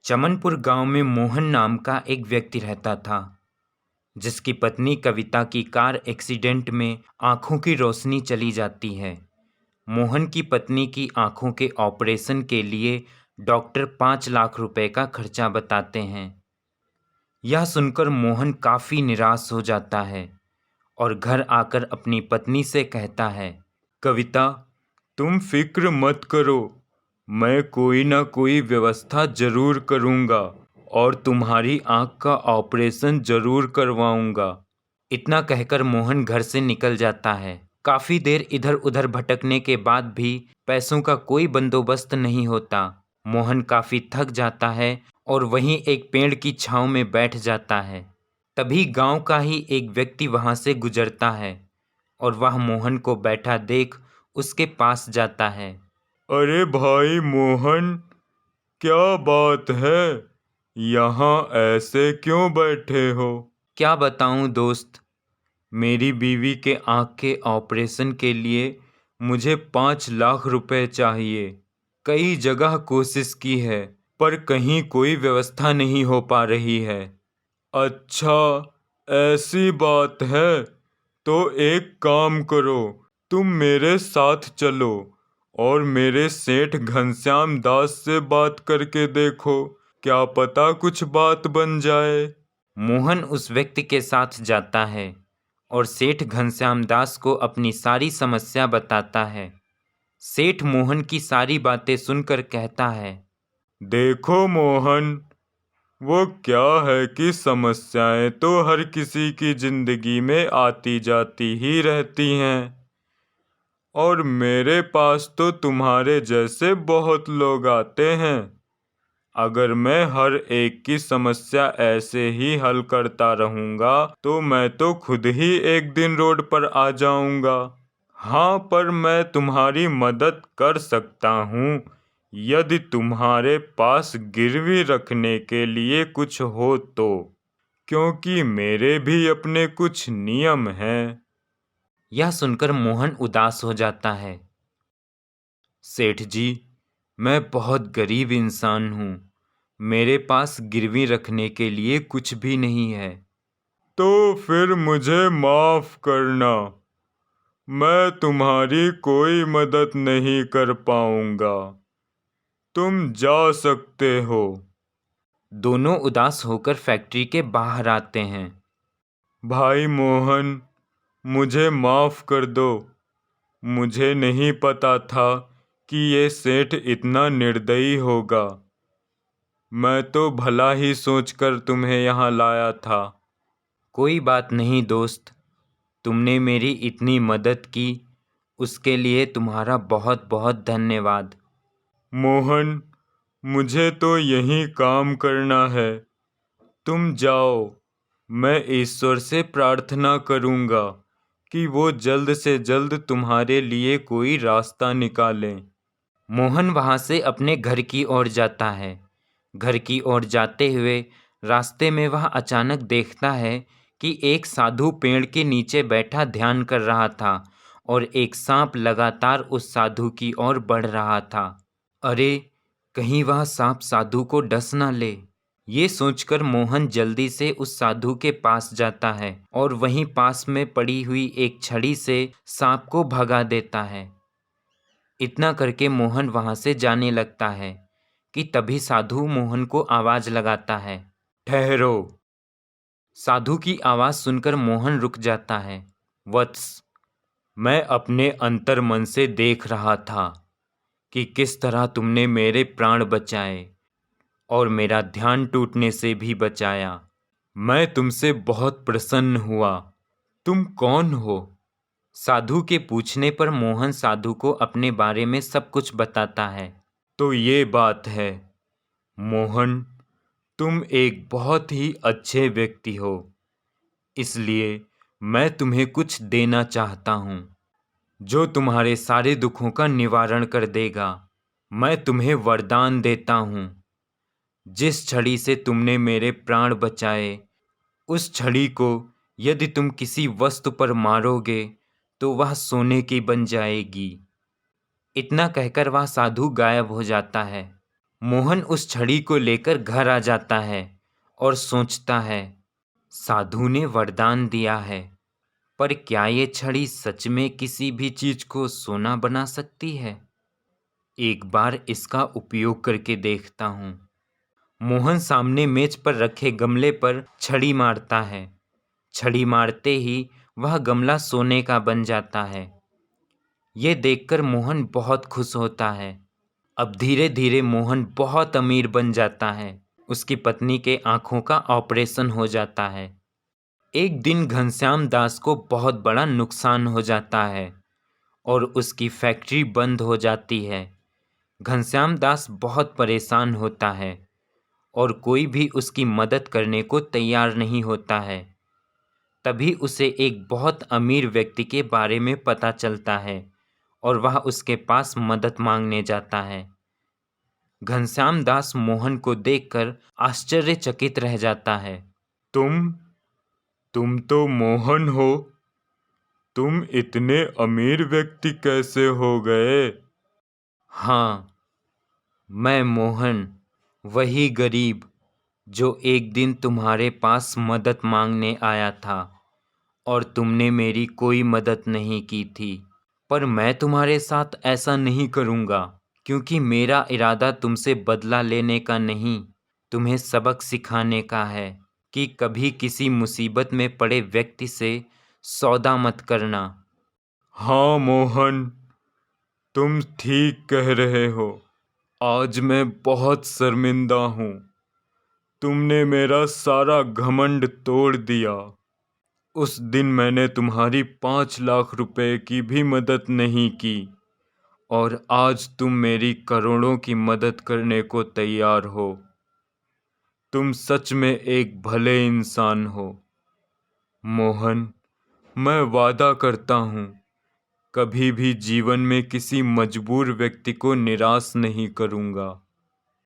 चमनपुर गांव में मोहन नाम का एक व्यक्ति रहता था, जिसकी पत्नी कविता की कार एक्सीडेंट में आंखों की रोशनी चली जाती है। मोहन की पत्नी की आंखों के ऑपरेशन के लिए डॉक्टर 5 लाख रुपए का खर्चा बताते हैं। यह सुनकर मोहन काफ़ी निराश हो जाता है और घर आकर अपनी पत्नी से कहता है, कविता, तुम फिक्र मत करो, मैं कोई ना कोई व्यवस्था जरूर करूँगा और तुम्हारी आँख का ऑपरेशन जरूर करवाऊँगा। इतना कहकर मोहन घर से निकल जाता है। काफ़ी देर इधर उधर भटकने के बाद भी पैसों का कोई बंदोबस्त नहीं होता। मोहन काफ़ी थक जाता है और वहीं एक पेड़ की छांव में बैठ जाता है। तभी गांव का ही एक व्यक्ति वहां से गुजरता है और वह मोहन को बैठा देख उसके पास जाता है। अरे भाई मोहन, क्या बात है? यहाँ ऐसे क्यों बैठे हो? क्या बताऊं दोस्त, मेरी बीवी के आँख के ऑपरेशन के लिए मुझे 5 लाख रुपए चाहिए। कई जगह कोशिश की है पर कहीं कोई व्यवस्था नहीं हो पा रही है। अच्छा, ऐसी बात है तो एक काम करो, तुम मेरे साथ चलो और मेरे सेठ घनश्याम दास से बात करके देखो, क्या पता कुछ बात बन जाए। मोहन उस व्यक्ति के साथ जाता है और सेठ घनश्याम दास को अपनी सारी समस्या बताता है। सेठ मोहन की सारी बातें सुनकर कहता है, देखो मोहन, वो क्या है कि समस्याएं तो हर किसी की जिंदगी में आती जाती ही रहती हैं और मेरे पास तो तुम्हारे जैसे बहुत लोग आते हैं। अगर मैं हर एक की समस्या ऐसे ही हल करता रहूंगा तो मैं तो खुद ही एक दिन रोड पर आ जाऊंगा। हाँ, पर मैं तुम्हारी मदद कर सकता हूँ यदि तुम्हारे पास गिरवी रखने के लिए कुछ हो तो, क्योंकि मेरे भी अपने कुछ नियम हैं। यह सुनकर मोहन उदास हो जाता है। सेठ जी, मैं बहुत गरीब इंसान हूँ, मेरे पास गिरवी रखने के लिए कुछ भी नहीं है। तो फिर मुझे माफ करना, मैं तुम्हारी कोई मदद नहीं कर पाऊंगा। तुम जा सकते हो। दोनों उदास होकर फैक्ट्री के बाहर आते हैं। भाई मोहन, मुझे माफ कर दो, मुझे नहीं पता था कि ये सेठ इतना निर्दयी होगा। मैं तो भला ही सोचकर तुम्हें यहाँ लाया था। कोई बात नहीं दोस्त, तुमने मेरी इतनी मदद की, उसके लिए तुम्हारा बहुत बहुत धन्यवाद। मोहन, मुझे तो यही काम करना है, तुम जाओ। मैं ईश्वर से प्रार्थना करूँगा कि वो जल्द से जल्द तुम्हारे लिए कोई रास्ता निकालें। मोहन वहां से अपने घर की ओर जाता है। घर की ओर जाते हुए रास्ते में वह अचानक देखता है कि एक साधु पेड़ के नीचे बैठा ध्यान कर रहा था और एक सांप लगातार उस साधु की ओर बढ़ रहा था। अरे, कहीं वह सांप साधु को डस ना ले। ये सोचकर मोहन जल्दी से उस साधु के पास जाता है और वहीं पास में पड़ी हुई एक छड़ी से सांप को भगा देता है। इतना करके मोहन वहां से जाने लगता है कि तभी साधु मोहन को आवाज लगाता है, ठहरो। साधु की आवाज सुनकर मोहन रुक जाता है। वत्स, मैं अपने अंतर मन से देख रहा था कि किस तरह तुमने मेरे प्राण बचाए और मेरा ध्यान टूटने से भी बचाया। मैं तुमसे बहुत प्रसन्न हुआ। तुम कौन हो? साधु के पूछने पर मोहन साधु को अपने बारे में सब कुछ बताता है। तो ये बात है मोहन, तुम एक बहुत ही अच्छे व्यक्ति हो, इसलिए मैं तुम्हें कुछ देना चाहता हूँ जो तुम्हारे सारे दुखों का निवारण कर देगा। मैं तुम्हें वरदान देता हूँ, जिस छड़ी से तुमने मेरे प्राण बचाए, उस छड़ी को यदि तुम किसी वस्तु पर मारोगे तो वह सोने की बन जाएगी। इतना कहकर वह साधु गायब हो जाता है। मोहन उस छड़ी को लेकर घर आ जाता है और सोचता है, साधु ने वरदान दिया है, पर क्या ये छड़ी सच में किसी भी चीज को सोना बना सकती है? एक बार इसका उपयोग करके देखता हूँ। मोहन सामने मेज पर रखे गमले पर छड़ी मारता है। छड़ी मारते ही वह गमला सोने का बन जाता है। ये देखकर मोहन बहुत खुश होता है। अब धीरे धीरे मोहन बहुत अमीर बन जाता है। उसकी पत्नी के आंखों का ऑपरेशन हो जाता है। एक दिन घनश्याम दास को बहुत बड़ा नुकसान हो जाता है और उसकी फैक्ट्री बंद हो जाती है। घनश्याम दास बहुत परेशान होता है और कोई भी उसकी मदद करने को तैयार नहीं होता है। तभी उसे एक बहुत अमीर व्यक्ति के बारे में पता चलता है और वह उसके पास मदद मांगने जाता है। घनश्याम दास मोहन को देखकर आश्चर्यचकित रह जाता है। तुम तो मोहन हो। तुम इतने अमीर व्यक्ति कैसे हो गए? हाँ, मैं मोहन, वही गरीब जो एक दिन तुम्हारे पास मदद मांगने आया था और तुमने मेरी कोई मदद नहीं की थी। पर मैं तुम्हारे साथ ऐसा नहीं करूँगा, क्योंकि मेरा इरादा तुमसे बदला लेने का नहीं, तुम्हें सबक सिखाने का है कि कभी किसी मुसीबत में पड़े व्यक्ति से सौदा मत करना। हाँ मोहन, तुम ठीक कह रहे हो। आज मैं बहुत शर्मिंदा हूँ। तुमने मेरा सारा घमंड तोड़ दिया। उस दिन मैंने तुम्हारी 5 लाख रुपए की भी मदद नहीं की और आज तुम मेरी करोड़ों की मदद करने को तैयार हो। तुम सच में एक भले इंसान हो। मोहन, मैं वादा करता हूँ, कभी भी जीवन में किसी मजबूर व्यक्ति को निराश नहीं करूँगा।